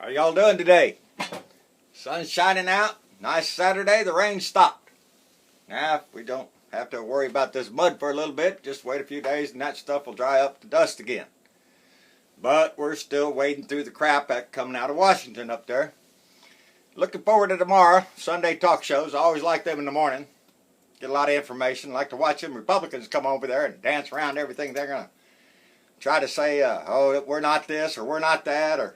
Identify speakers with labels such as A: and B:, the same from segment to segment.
A: How y'all doing today? Sun's shining out. Nice Saturday. The rain stopped. Now, we don't have to worry about this mud for a little bit. Just wait a few days and that stuff will dry up to dust again. But we're still wading through the crap coming out of Washington up there. Looking forward to tomorrow. Sunday talk shows. I always like them in the morning. Get a lot of information. Like to watch them Republicans come over there and dance around everything. They're going to try to say, oh, we're not this or we're not that, or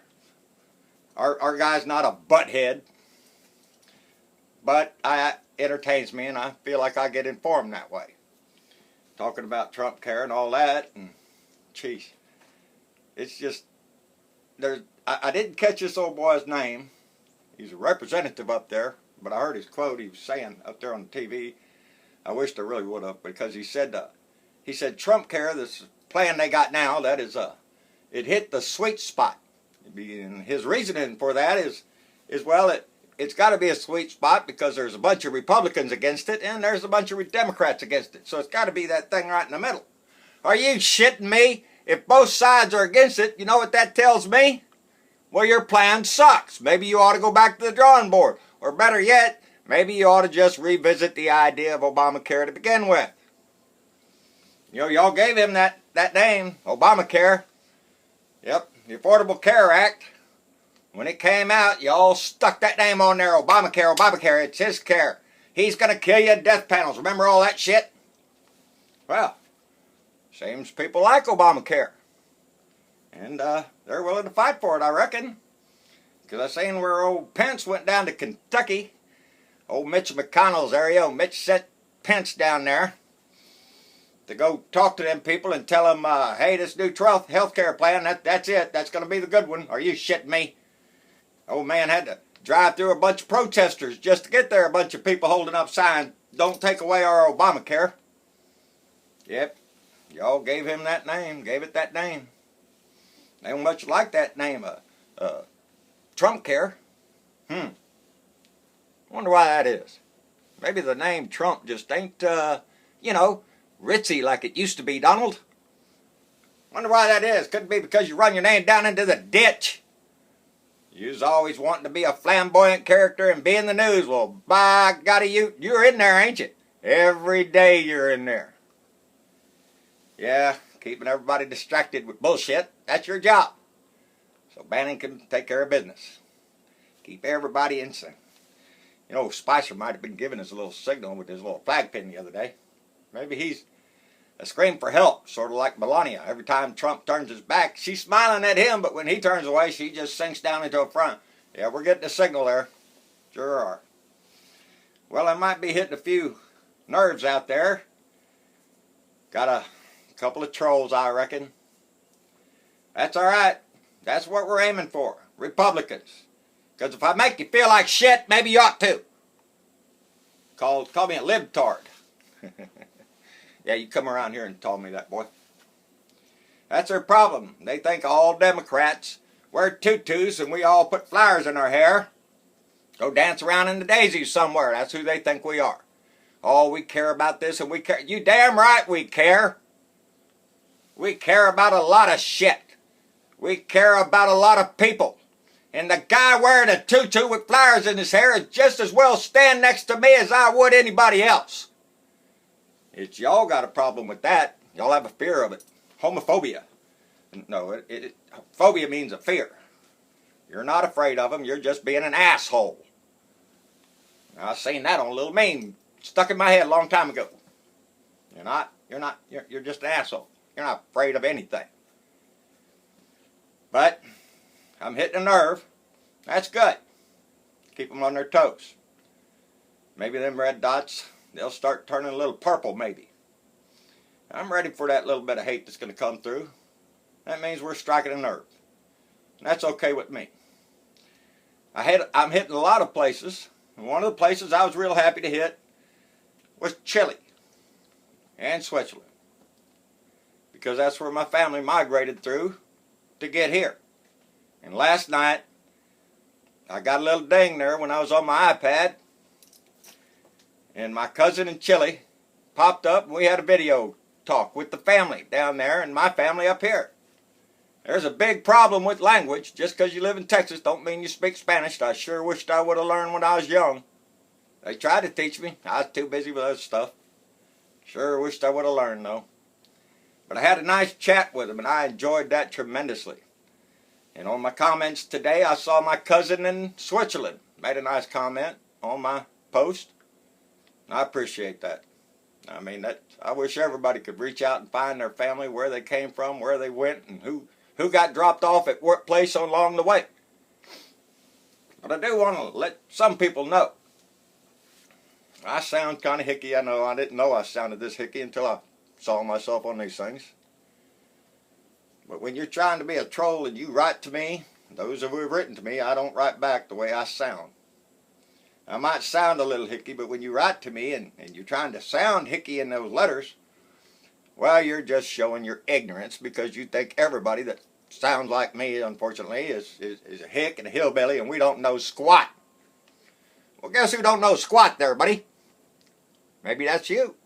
A: our guy's not a butthead. But it entertains me, and I feel like I get informed that way. Talking about Trump care and all that, and geez, it's just, I didn't catch this old boy's name. He's a representative up there, but I heard his quote he was saying up there on the TV. I wished I really would have, because he said Trump care, this plan they got now, that is, it hit the sweet spot. And his reasoning for that is well, it's got to be a sweet spot because there's a bunch of Republicans against it and there's a bunch of Democrats against it. So it's got to be that thing right in the middle. Are you shitting me? If both sides are against it, you know what that tells me? Well, your plan sucks. Maybe you ought to go back to the drawing board. Or better yet, maybe you ought to just revisit the idea of Obamacare to begin with. You know, y'all gave him that name, Obamacare. Yep, the Affordable Care Act. When it came out, y'all stuck that name on there, Obamacare, Obamacare. It's his care. He's going to kill you at death panels. Remember all that shit? Well, seems people like Obamacare. And they're willing to fight for it, I reckon. Because I seen where old Pence went down to Kentucky. Old Mitch McConnell's area. Old Mitch sent Pence down there to go talk to them people and tell them, hey, this new health care plan, that's it. That's going to be the good one. Are you shitting me? Old man had to drive through a bunch of protesters just to get there. A bunch of people holding up signs, don't take away our Obamacare. Yep, y'all gave him that name, gave it that name. They don't much like that name, Trump care. Wonder why that is. Maybe the name Trump just ain't, you know, ritzy like it used to be, Donald. Wonder why that is. Could be because you run your name down into the ditch. You's always wanting to be a flamboyant character and be in the news. Well, by golly, you're in there, ain't you? Every day you're in there. Yeah, keeping everybody distracted with bullshit. That's your job. So Bannon can take care of business. Keep everybody in sync. You know, Spicer might have been giving us a little signal with his little flag pin the other day. Maybe he's a scream for help, sort of like Melania. Every time Trump turns his back, she's smiling at him, but when he turns away, she just sinks down into a front. Yeah, we're getting a signal there. Sure are. Well, I might be hitting a few nerves out there. Got a couple of trolls, I reckon. That's all right. That's what we're aiming for. Republicans. Because if I make you feel like shit, maybe you ought to. Call me a libtard. Yeah, you come around here and told me that, boy. That's their problem. They think all Democrats wear tutus and we all put flowers in our hair. Go dance around in the daisies somewhere. That's who they think we are. Oh, we care about this and we care. You damn right we care. We care about a lot of shit. We care about a lot of people. And the guy wearing a tutu with flowers in his hair is just as well stand next to me as I would anybody else. It's y'all got a problem with that. Y'all have a fear of it. Homophobia. No, phobia means a fear. You're not afraid of them. You're just being an asshole. Now, I seen that on a little meme stuck in my head a long time ago. You're just an asshole. You're not afraid of anything. But I'm hitting a nerve. That's good. Keep them on their toes. Maybe them red dots, they'll start turning a little purple maybe. I'm ready for that little bit of hate that's going to come through. That means we're striking a nerve. And that's okay with me. I'm hitting a lot of places. And one of the places I was real happy to hit was Chile and Switzerland. Because that's where my family migrated through to get here. And last night, I got a little ding there when I was on my iPad. And my cousin in Chile popped up and we had a video talk with the family down there and my family up here. There's a big problem with language. Just because you live in Texas don't mean you speak Spanish. I sure wished I would have learned when I was young. They tried to teach me. I was too busy with other stuff. Sure wished I would have learned, though. But I had a nice chat with him, and I enjoyed that tremendously. And on my comments today, I saw my cousin in Switzerland made a nice comment on my post. I appreciate that. I mean, I wish everybody could reach out and find their family, where they came from, where they went, and who got dropped off at what place along the way. But I do want to let some people know. I sound kind of hicky, I know. I didn't know I sounded this hicky until I saw myself on these things. But when you're trying to be a troll and you write to me, those who have written to me, I don't write back the way I sound. I might sound a little hicky, but when you write to me and you're trying to sound hicky in those letters, well, you're just showing your ignorance because you think everybody that sounds like me, unfortunately, is a hick and a hillbilly and we don't know squat. Well, guess who don't know squat there, buddy? Maybe that's you.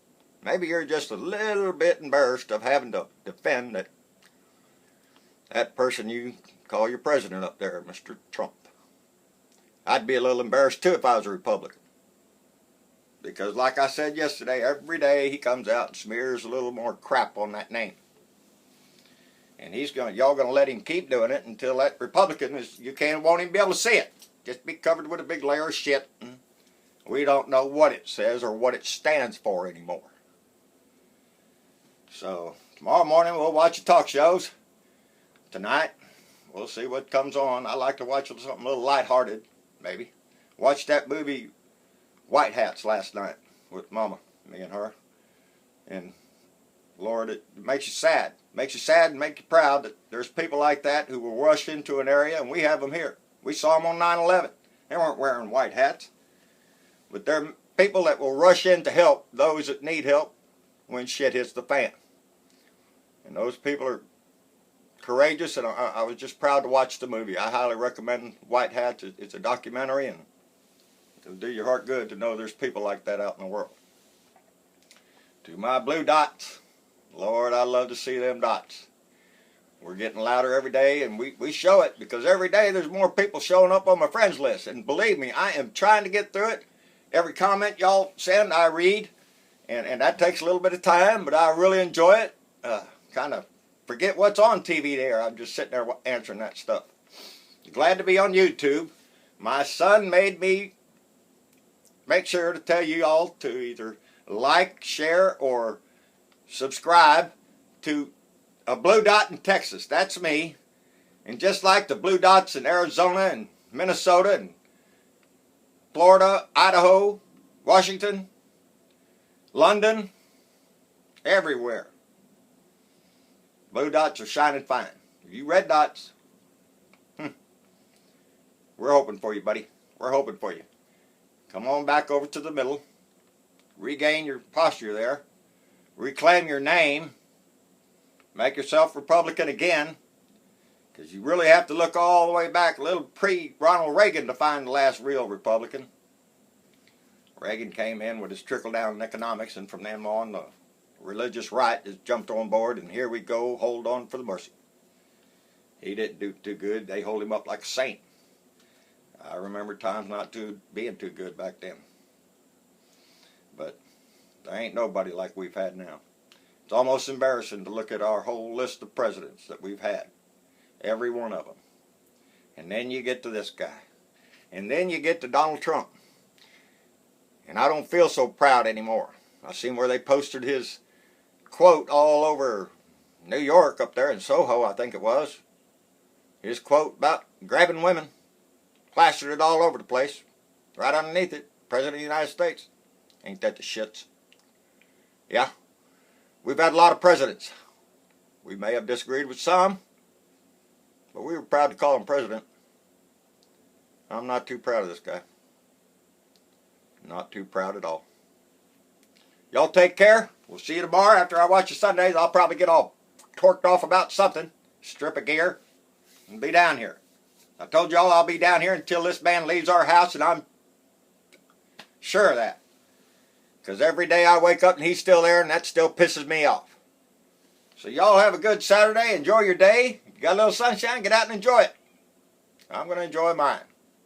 A: Maybe you're just a little bit embarrassed of having to defend that person you call your president up there, Mr. Trump. I'd be a little embarrassed too if I was a Republican. Because like I said yesterday, every day he comes out and smears a little more crap on that name. And y'all gonna let him keep doing it until that Republican won't even be able to see it. Just be covered with a big layer of shit. And we don't know what it says or what it stands for anymore. So tomorrow morning we'll watch the talk shows. Tonight we'll see what comes on. I like to watch something a little lighthearted, maybe. Watched that movie White Hats last night with Mama, me and her. And Lord, it makes you sad. Makes you sad and make you proud that there's people like that who will rush into an area, and we have them here. We saw them on 9/11. They weren't wearing white hats. But they're people that will rush in to help those that need help when shit hits the fan. And those people are courageous, and I was just proud to watch the movie. I highly recommend White Hats. It's a documentary, and it'll do your heart good to know there's people like that out in the world. To my blue dots, Lord, I love to see them dots. We're getting louder every day, and we show it because every day there's more people showing up on my friends list. And believe me, I am trying to get through it. Every comment y'all send, I read, and that takes a little bit of time, but I really enjoy it. Kind of forget what's on TV there. I'm just sitting there answering that stuff. Glad to be on YouTube. My son made me make sure to tell you all to either like, share, or subscribe to a blue dot in Texas. That's me. And just like the blue dots in Arizona and Minnesota and Florida, Idaho, Washington, London, everywhere. Blue dots are shining fine. You red dots, we're hoping for you, buddy. We're hoping for you. Come on back over to the middle. Regain your posture there. Reclaim your name. Make yourself Republican again. Because you really have to look all the way back a little pre-Ronald Reagan to find the last real Republican. Reagan came in with his trickle-down economics, and from then on the religious right has jumped on board, and here we go, hold on for the mercy. He didn't do too good. They hold him up like a saint. I remember times being too good back then. But there ain't nobody like we've had now. It's almost embarrassing to look at our whole list of presidents that we've had. Every one of them. And then you get to this guy. And then you get to Donald Trump. And I don't feel so proud anymore. I seen where they posted his quote all over New York up there in Soho, I think it was. His quote about grabbing women. Plastered it all over the place. Right underneath it. President of the United States. Ain't that the shits? Yeah. We've had a lot of presidents. We may have disagreed with some, but we were proud to call him president. I'm not too proud of this guy. Not too proud at all. Y'all take care. We'll see you tomorrow after I watch the Sundays. I'll probably get all torqued off about something. Strip of gear. And be down here. I told y'all I'll be down here until this man leaves our house, and I'm sure of that. Because every day I wake up and he's still there, and that still pisses me off. So y'all have a good Saturday. Enjoy your day. You got a little sunshine, get out and enjoy it. I'm going to enjoy mine.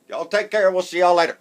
A: Y'all take care. We'll see y'all later.